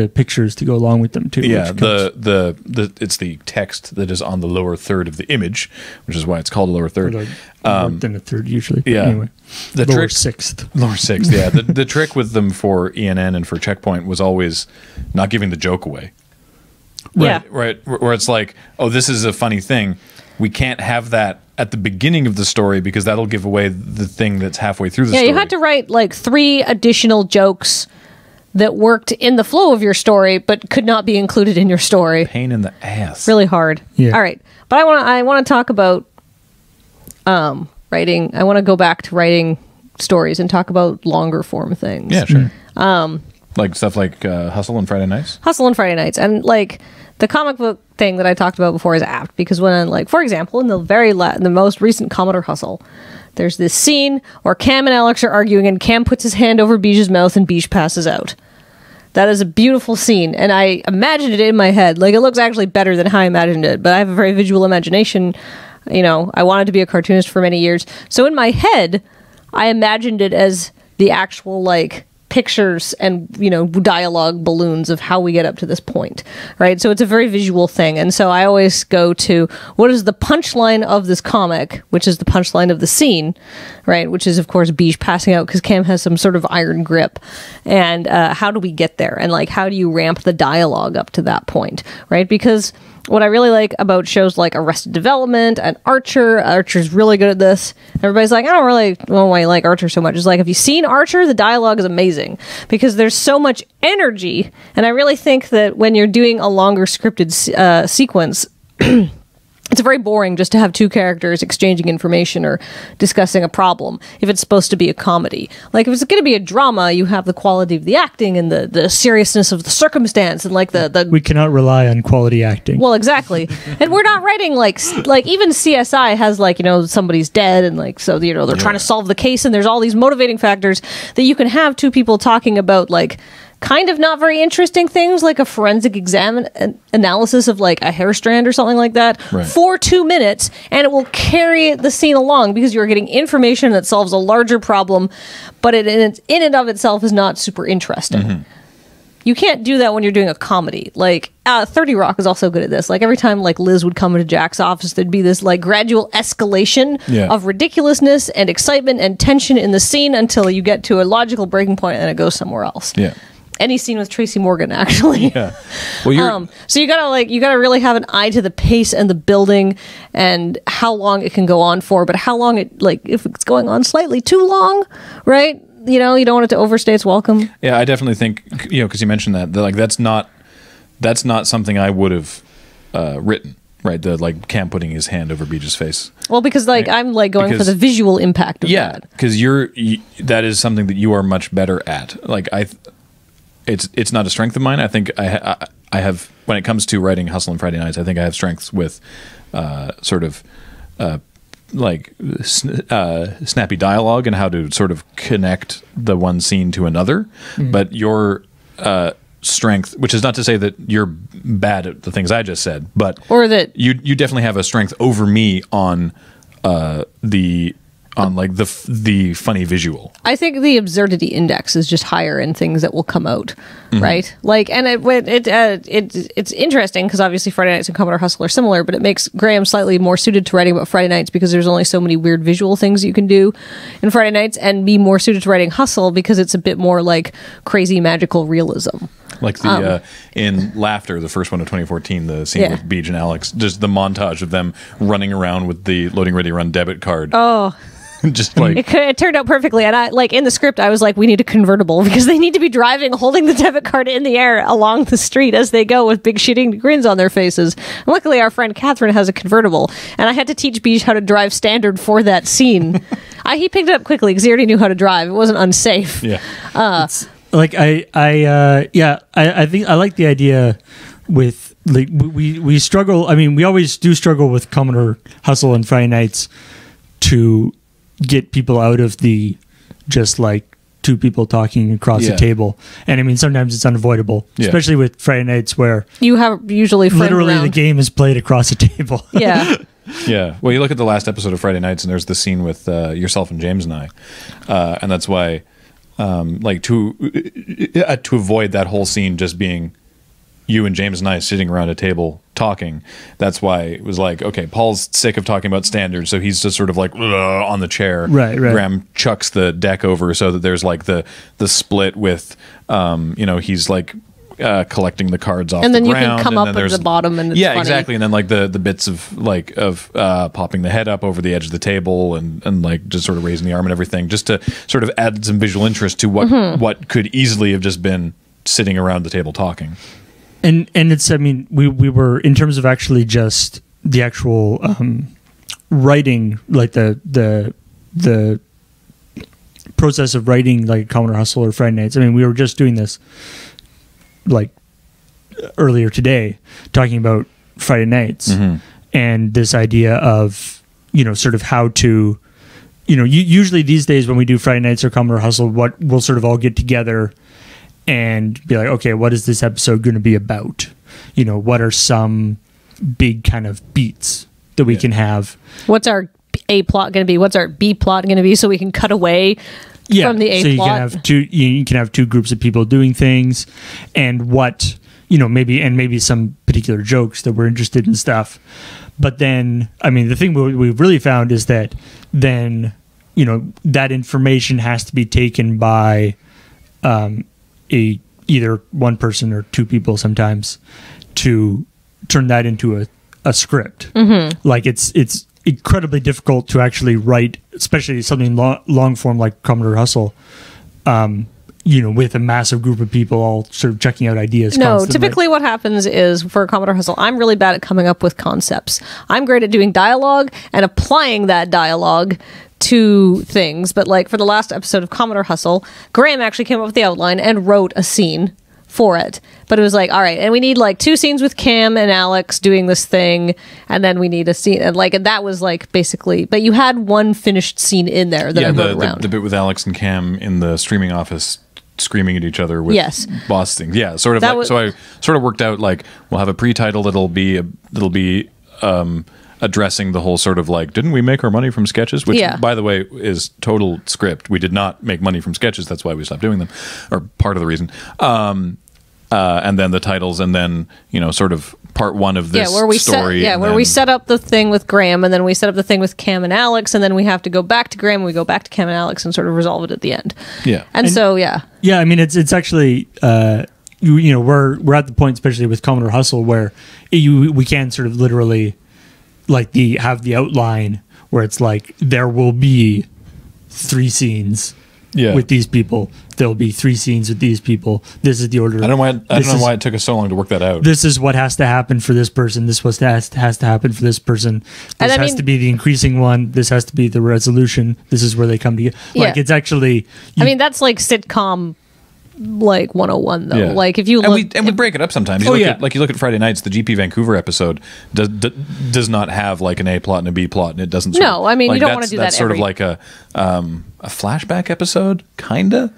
pictures to go along with them too. Yeah, it's the text that is on the lower third of the image, which is why it's called a lower third. More than a third usually. Yeah. Anyway, the lower sixth. Lower sixth. Yeah. the trick with them for ENN and for Checkpoint was always not giving the joke away. Yeah. Right. Where it's like, oh, this is a funny thing. We can't have that at the beginning of the story because that'll give away the thing that's halfway through the story. Yeah, you had to write like 3 additional jokes that worked in the flow of your story but could not be included in your story. Pain in the ass. Really hard. Yeah. All right. But I want to talk about writing. I want to go back to writing stories and talk about longer form things. Yeah, sure. Like stuff like Hustle and Friday Nights? Hustle and Friday Nights. And like the comic book thing that I talked about before is apt because when, like, for example, in the most recent Commodore Hustle, there's this scene where Cam and Alex are arguing and Cam puts his hand over Bij's mouth and Bij passes out. That is a beautiful scene, and I imagined it in my head. Like, it looks actually better than how I imagined it, but I have a very visual imagination. I wanted to be a cartoonist for many years. So in my head, I imagined it as the actual, like, pictures and dialogue balloons of how we get up to this point, right? So it's a very visual thing, and so I always go to what is the punchline of this comic, which is the punchline of the scene, right? Which is of course Bij passing out because Cam has some sort of iron grip, and how do we get there, and like how do you ramp the dialogue up to that point, right? Because what I really like about shows like Arrested Development and Archer's really good at this. Everybody's like, I don't really know why you like Archer so much. It's like, if you've seen Archer, the dialogue is amazing because there's so much energy. And I really think that when you're doing a longer scripted sequence, It's very boring just to have two characters exchanging information or discussing a problem if it's supposed to be a comedy. Like, if it's going to be a drama, you have the quality of the acting and the seriousness of the circumstance and, like, the... We cannot rely on quality acting. Well, exactly. And we're not writing, like even CSI has, like, you know, somebody's dead and, like, so, you know, they're trying to solve the case and there's all these motivating factors that you can have two people talking about, like, kind of not very interesting things, like a forensic analysis of, like, a hair strand or something like that, for 2 minutes, and it will carry the scene along because you're getting information that solves a larger problem, but it in and of itself is not super interesting. You can't do that when you're doing a comedy. Like, 30 Rock is also good at this. Like, every time, like, Liz would come into Jack's office, there'd be this, like, gradual escalation of ridiculousness and excitement and tension in the scene until you get to a logical breaking point and it goes somewhere else. Any scene with Tracy Morgan, actually. Well, so you gotta really have an eye to the pace and the building and how long it can go on for, but how long it, like, if it's going on slightly too long, right? You know, you don't want it to overstay its welcome. Yeah, I definitely think, you know, because you mentioned that, like, that's not something I would have written. Right, the, like, Cam putting his hand over Beach's face. Well, because, like, I'm, like, going for the visual impact of that. Because that is something that you are much better at. Like, it's not a strength of mine. I think I have, when it comes to writing Hustle and Friday Nights, I think I have strengths with sort of snappy dialogue and how to sort of connect the one scene to another. But your strength, which is not to say that you're bad at the things I just said, but or that you definitely have a strength over me on the funny visual. I think the absurdity index is just higher in things that will come out, right? Like, and it's interesting because obviously Friday Nights and Commodore Hustle are similar, but it makes Graham slightly more suited to writing about Friday Nights because there's only so many weird visual things you can do in Friday Nights, and be more suited to writing Hustle because it's a bit more like crazy magical realism. Like the in Laughter, the first one of 2014, the scene with Beach and Alex, just the montage of them running around with the Loading Ready Run debit card. Oh. Just like it turned out perfectly, and I, like, in the script I was like, we need a convertible because they need to be driving holding the debit card in the air along the street as they go with big shitting grins on their faces. And luckily our friend Catherine has a convertible, and I had to teach Beach how to drive standard for that scene. He picked it up quickly because he already knew how to drive. It wasn't unsafe. Like I think I like the idea with, like, we struggle. I mean, we always do struggle with Commodore Hustle and Friday Nights to get people out of the just like two people talking across the table. And I mean, sometimes it's unavoidable, especially with Friday Nights where you have usually literally around. The game is played across a table. Yeah. Well, you look at the last episode of Friday Nights and there's the scene with yourself and James and I. And that's why, like, to avoid that whole scene just being you and James and I sitting around a table talking, that's why it was like, okay, Paul's sick of talking about standards, so he's just sort of like on the chair. Right. Graham chucks the deck over so that there's like the split with, he's like collecting the cards off the ground. And then you can come up at the bottom and it's funny. Exactly. And then like the bits of popping the head up over the edge of the table and like just sort of raising the arm and everything, just to sort of add some visual interest to what could easily have just been sitting around the table talking. And it's, I mean, we were, in terms of actually just the actual writing, like the process of writing like Commodore Hustle or Friday Nights. I mean, we were just doing this like earlier today, talking about Friday Nights and this idea of, sort of how to, usually these days when we do Friday Nights or Commodore Hustle, what we'll sort of all get together and be like, okay, what is this episode going to be about? What are some big kind of beats that we can have? What's our A plot going to be? What's our B plot going to be? So we can cut away from the A plot. You can have two groups of people doing things, and what maybe some particular jokes that we're interested in stuff. But then, I mean, the thing we've really found is that then that information has to be taken by either one person or two people sometimes to turn that into a script. Like it's incredibly difficult to actually write, especially something long form like Commodore Hustle. with a massive group of people all sort of checking out ideas. No, constantly. typically what happens is for Commodore Hustle, I'm really bad at coming up with concepts. I'm great at doing dialogue and applying that dialogue to things. But like for the last episode of Commodore Hustle, Graham actually came up with the outline and wrote a scene for it. But it was like, all right, and we need like 2 scenes with Cam and Alex doing this thing, and then we need a scene, and that was like basically, but you had one finished scene in there that I wrote around. The bit with Alex and Cam in the streaming office screaming at each other with boss things. Yeah, sort of. So I sort of worked out like we'll have a pre-title that'll be addressing the whole sort of like, didn't we make our money from sketches? Which, by the way, is total script. We did not make money from sketches. That's why we stopped doing them, or part of the reason. And then the titles, and then sort of part 1 of this story. We set up the thing with Graham, and then we set up the thing with Cam and Alex, and then we have to go back to Graham, and we go back to Cam and Alex, and sort of resolve it at the end. Yeah, and so yeah. I mean, it's actually we're at the point, especially with Commodore Hustle, where we can sort of literally like have the outline where it's like there will be 3 scenes with these people. There'll be 3 scenes with these people. This is the order. I don't know why it took us so long to work that out. This is what has to happen for this person. This has to happen for this person. This has to be the increasing one. This has to be the resolution. This is where they come together. Like it's actually. That's like sitcom. Like 101 though. Like if you look, and we break it up sometimes. You look at Friday Nights. The GP Vancouver episode does not have like an A plot and a B plot, and it doesn't. You don't want to do that. That's sort of like a flashback episode, kinda.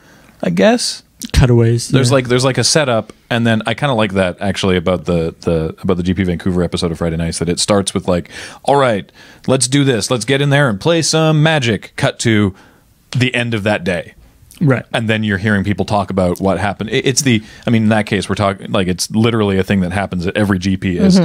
I guess cutaways. There's like a setup, and then I kind of like that actually about the GP Vancouver episode of Friday Nights, that it starts with like, all right, let's do this. Let's get in there and play some Magic. Cut to the end of that day. Right. And then you're hearing people talk about what happened. In that case, we're talking like it's literally a thing that happens at every GP is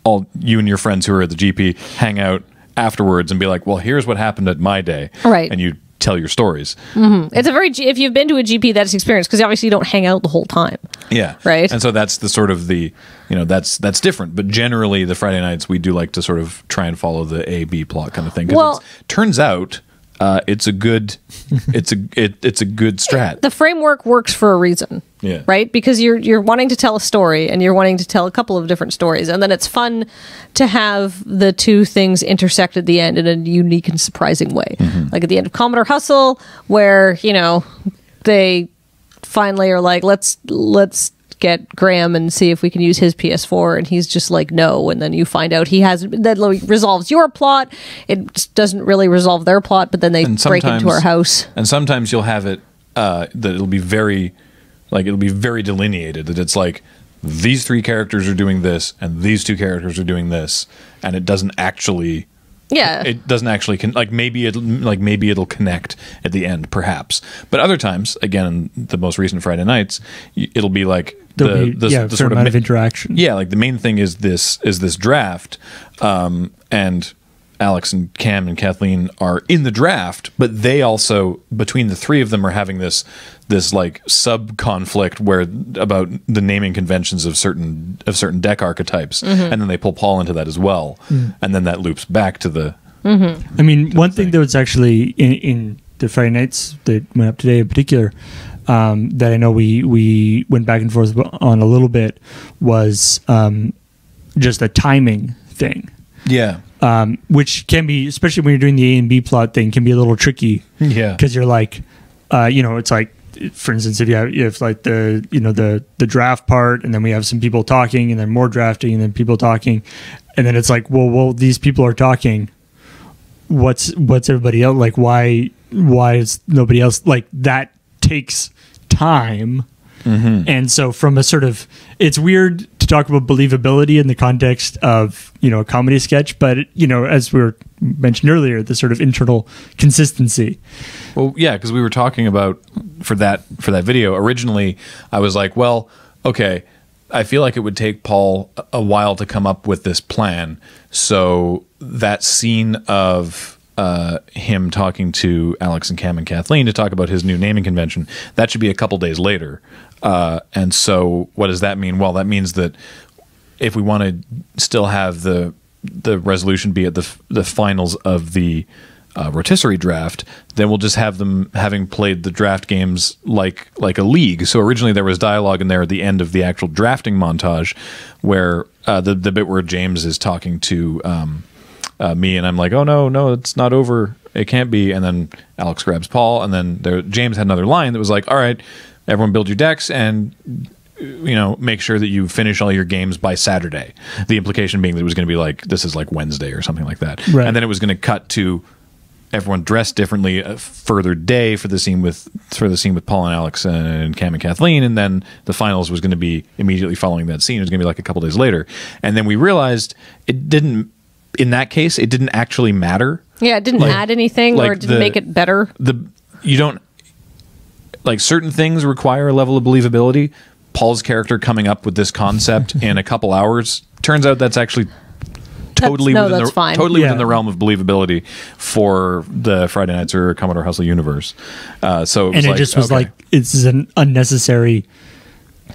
all you and your friends who are at the GP hang out afterwards and be like, well, here's what happened at my day. Right. And you tell your stories. It's if you've been to a GP, that's experience, because obviously you don't hang out the whole time. Yeah. Right. And so that's the sort of that's different. But generally the Friday Nights, we do like to sort of try and follow the A-B plot kind of thing. Because it turns out it's a good strat. The framework works for a reason. Yeah. Right? Because you're wanting to tell a story, and you're wanting to tell a couple of different stories, and then it's fun to have the 2 things intersect at the end in a unique and surprising way. Like at the end of Commodore Hustle, where they finally are like, let's get Graham and see if we can use his PS4, and he's just like, no, and then you find out that resolves your plot. It doesn't really resolve their plot, but then they break into our house. And sometimes you'll have it that it'll be very delineated, that it's like these 3 characters are doing this and these 2 characters are doing this, and it doesn't actually maybe it'll connect at the end, perhaps. But other times, again, in the most recent Friday Nights, it'll be like the sort of interaction. Yeah, like the main thing is this draft, and Alex and Cam and Kathleen are in the draft, but they also, between the 3 of them, are having this like sub conflict about the naming conventions of certain deck archetypes, and then they pull Paul into that as well, and then that loops back to the. I mean, one thing that was actually in the Friday Nights that went up today in particular, that I know we went back and forth on a little bit, was just a timing thing. Yeah. Which can be, especially when you're doing the A and B plot thing, can be a little tricky. Yeah. Because you're like, it's like, for instance, if you have like the draft part, and then we have some people talking, and then more drafting, and then people talking, and then it's like, well, these people are talking. What's everybody else like? Why is nobody else like that? Takes time. And so from a sort of, it's weird to talk about believability in the context of, a comedy sketch, but, as we were mentioned earlier, the sort of internal consistency. Well, yeah, because we were talking about, for that video, originally, I was like, well, okay, I feel like it would take Paul a while to come up with this plan. So that scene of him talking to Alex and Cam and Kathleen to talk about his new naming convention, that should be a couple days later. And so what does that mean? Well, that means that if we want to still have the resolution be at the finals of the rotisserie draft, then we'll just have them having played the draft games like a league. So originally there was dialogue in there at the end of the actual drafting montage, where the bit where James is talking to me, and I'm like, oh no, it's not over, it can't be. And then Alex grabs Paul, and then James had another line that was like, all right, everyone build your decks and make sure that you finish all your games by Saturday. The implication being that it was going to be like, this is like Wednesday or something like that. Right. And then it was going to cut to everyone dressed differently a further day for the scene with Paul and Alex and Cam and Kathleen, and then the finals was going to be immediately following that scene. It was going to be like a couple days later. And then we realized it didn't actually matter. Yeah, it didn't add anything, or it didn't make it better. You don't, like, certain things require a level of believability. Paul's character coming up with this concept in a couple hours, turns out that's actually totally within the realm of believability for the Friday Nights or Commodore Hustle universe. So it was like it's an unnecessary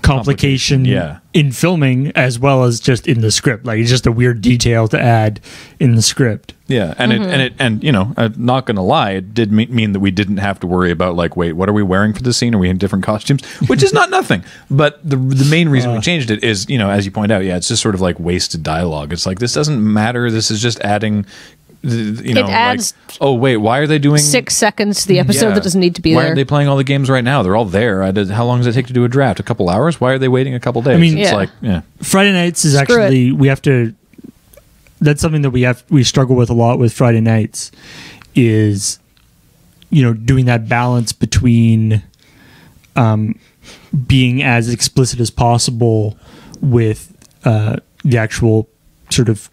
complication in filming as well as just in the script. Like, it's just a weird detail to add in the script. Yeah, and I'm not gonna lie, it did mean that we didn't have to worry about, like, wait, what are we wearing for this scene? Are we in different costumes? Which is not nothing. But the main reason we changed it is, as you point out, it's just sort of like wasted dialogue. It's like, this doesn't matter. This is just adding. It adds. Like, oh wait, why are they doing 6 seconds to the episode that doesn't need to be there? Why aren't they playing all the games right now? They're all there. How long does it take to do a draft? A couple hours? Why are they waiting a couple days? I mean, it's like, Friday Nights is we have to. That's something that we struggle with a lot with Friday Nights, is doing that balance between being as explicit as possible with the actual sort of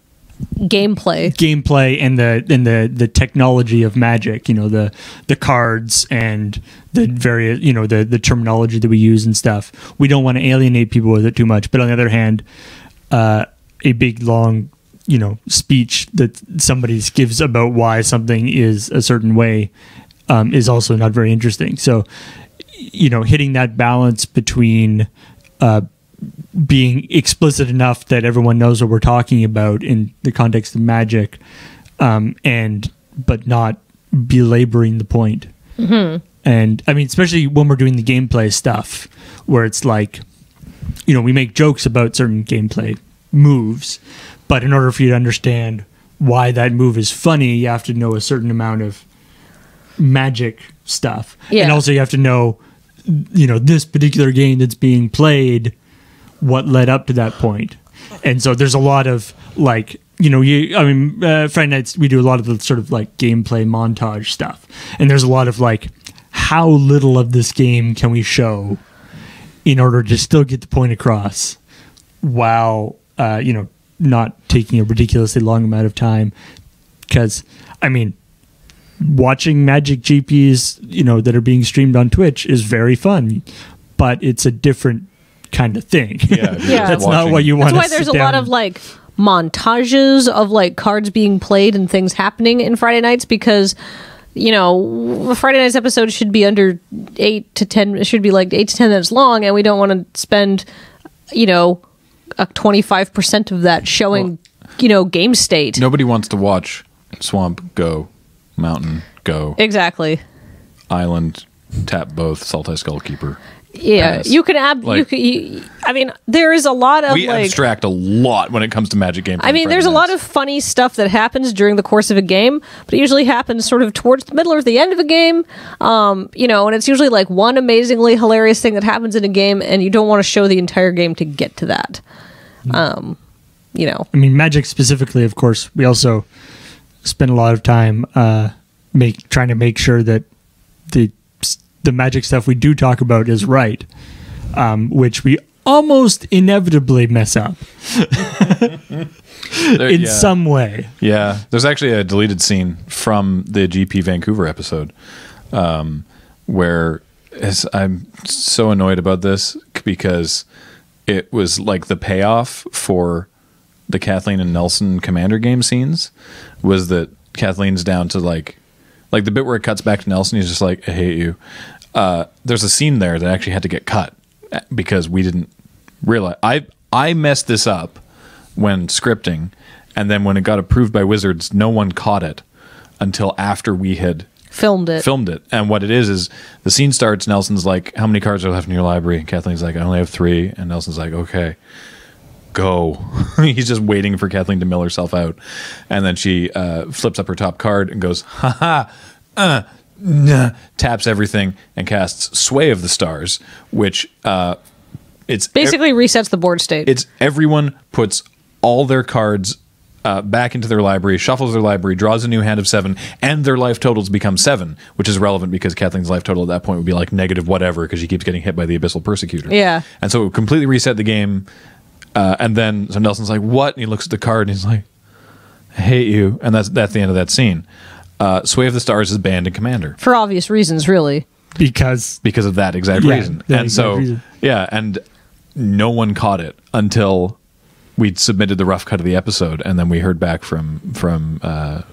gameplay and the technology of Magic, the cards and the various the terminology that we use and stuff. We don't want to alienate people with it too much, but on the other hand, a big long speech that somebody gives about why something is a certain way is also not very interesting. So hitting that balance between being explicit enough that everyone knows what we're talking about in the context of Magic, but not belaboring the point. Mm-hmm. And I mean, especially when we're doing the gameplay stuff, where it's like, we make jokes about certain gameplay moves, but in order for you to understand why that move is funny, you have to know a certain amount of Magic stuff. Yeah. And also you have to know, this particular game that's being played, what led up to that point. And so there's a lot of like, Friday Nights, we do a lot of the sort of like gameplay montage stuff. And there's a lot of like, how little of this game can we show in order to still get the point across while, not taking a ridiculously long amount of time. Because, watching Magic GPs, that are being streamed on Twitch is very fun, but it's a different kind of thing. Yeah. That's not what you want. That's why there's a lot of like montages of like cards being played and things happening in Friday Nights, because a Friday Nights episode should be under 8 to 10. It should be like 8 to 10 minutes long, and we don't want to spend a 25% of that showing game state. Nobody wants to watch Swamp go, Mountain go, exactly, Island tap both, Salty Skullkeeper. Yeah, pass. You can there is a lot of abstract a lot when it comes to Magic gameplay. There's a lot of funny stuff that happens during the course of a game, but it usually happens sort of towards the middle or the end of a game. And it's usually like one amazingly hilarious thing that happens in a game, and you don't want to show the entire game to get to that. Magic specifically, of course, we also spend a lot of time trying to make sure that the Magic stuff we do talk about is right, which we almost inevitably mess up in some way. Yeah, there's actually a deleted scene from the GP Vancouver episode where I'm so annoyed about this, because it was like the payoff for the Kathleen and Nelson Commander game scenes was that Kathleen's down to like the bit where it cuts back to Nelson. He's just like, I hate you. There's a scene there that actually had to get cut because we didn't realize. I messed this up when scripting, and then when it got approved by Wizards, no one caught it. until after we had Filmed it. And what it is the scene starts. Nelson's like, how many cards are left in your library? And Kathleen's like, I only have 3. And Nelson's like, okay, go. He's just waiting for Kathleen to mill herself out. And then she flips up her top card and goes, taps everything and casts Sway of the Stars, which it's basically resets the board state. It's everyone puts all their cards back into their library, shuffles their library, draws a new hand of 7, and their life totals become 7, which is relevant because Kathleen's life total at that point would be like negative whatever because she keeps getting hit by the Abyssal Persecutor. Yeah. And so it would completely reset the game. And then so Nelson's like, what? And he looks at the card and he's like, I hate you. And that's the end of that scene. Sway of the Stars is banned in Commander. For obvious reasons, really. Because of that exact reason. And so, reason. Yeah, and no one caught it until we'd submitted the rough cut of the episode, and then we heard back from our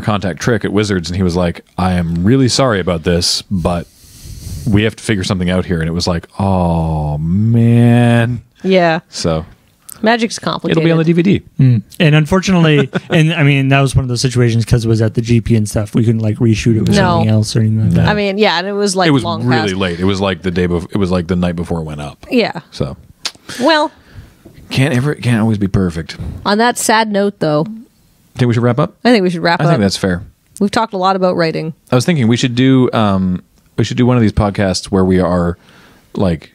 contact Trick at Wizards, and he was like, I am really sorry about this, but we have to figure something out here. And it was like, oh, man. Yeah. So Magic's complicated. It'll be on the DVD. And unfortunately, and I mean, that was one of those situations because it was at the GP and stuff. We couldn't like reshoot it with something else or anything like that. I mean, yeah, and it was like it was long really past. late. It was like it was like the night before it went up. Yeah. So, well, can't always be perfect. On that sad note, though, Think we should wrap up? I think we should wrap up. I think that's fair. We've talked a lot about writing. I was thinking we should do one of these podcasts where we are like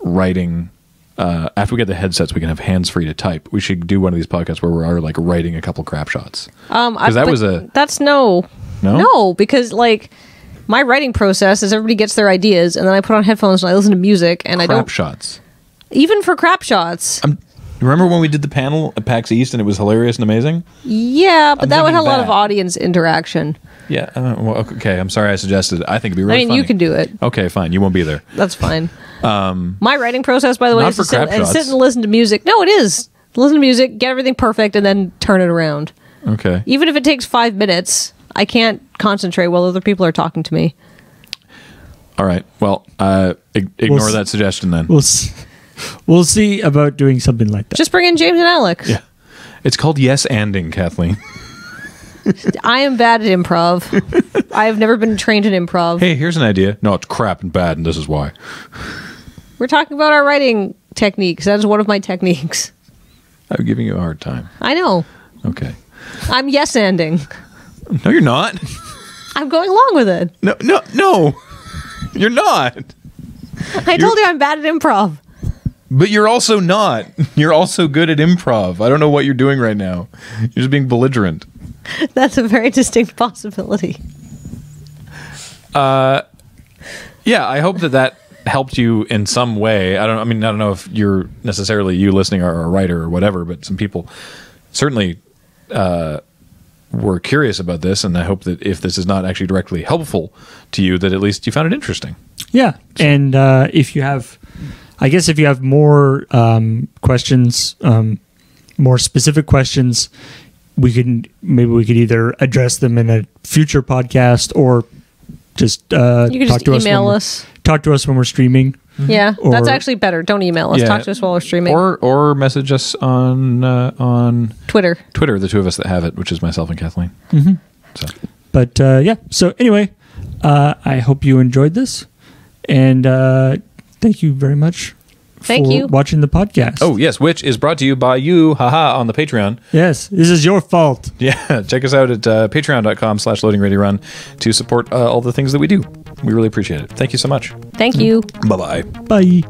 writing. After we get the headsets, we can have hands free to type. We should do one of these podcasts where we are like writing a couple crap shots. That's no, because like my writing process is everybody gets their ideas and then I put on headphones and I listen to music and crap I don't shots. Even for crap shots. Remember when we did the panel at PAX East and it was hilarious and amazing? Yeah, but that would have a lot of audience interaction. Yeah. Okay. I'm sorry I suggested it. I think it'd be really funny. You can do it. Okay, fine. You won't be there. That's fine. My writing process, by the way, is to sit and listen to music. No, it is. Listen to music, get everything perfect, and then turn it around. Okay. Even if it takes 5 minutes, I can't concentrate while other people are talking to me. All right. Well, ignore that suggestion then. We'll see about doing something like that. Just bring in James and Alex. Yeah. It's called yes-anding, Kathleen. I am bad at improv. I have never been trained in improv. Hey, here's an idea. No, it's crap and bad, and this is why. We're talking about our writing techniques. That is one of my techniques. I'm giving you a hard time. I know. Okay. I'm yes-anding. No, you're not. I'm going along with it. No. You're not. I told you I'm bad at improv. But you're also not. You're also good at improv. I don't know what you're doing right now. You're just being belligerent. That's a very distinct possibility. Yeah, I hope that helped you in some way. I don't know if you're necessarily you listening or a writer or whatever, but some people certainly were curious about this, and I hope that if this is not actually directly helpful to you, that at least you found it interesting. Yeah, and if you have more questions, more specific questions, we could either address them in a future podcast or just you can just email us. Talk to us when we're streaming. Yeah, that's actually better. Don't email us. Talk to us while we're streaming, or message us on Twitter. The two of us that have it, which is myself and Kathleen. Mm-hmm. But So anyway, I hope you enjoyed this, and thank you very much. Thank you. Watching the podcast. Oh, yes, which is brought to you by you, haha, on the Patreon. Yes, this is your fault. Yeah, check us out at patreon.com/LoadingReadyRun to support all the things that we do. We really appreciate it. Thank you so much. Thank you. Bye-bye. Bye.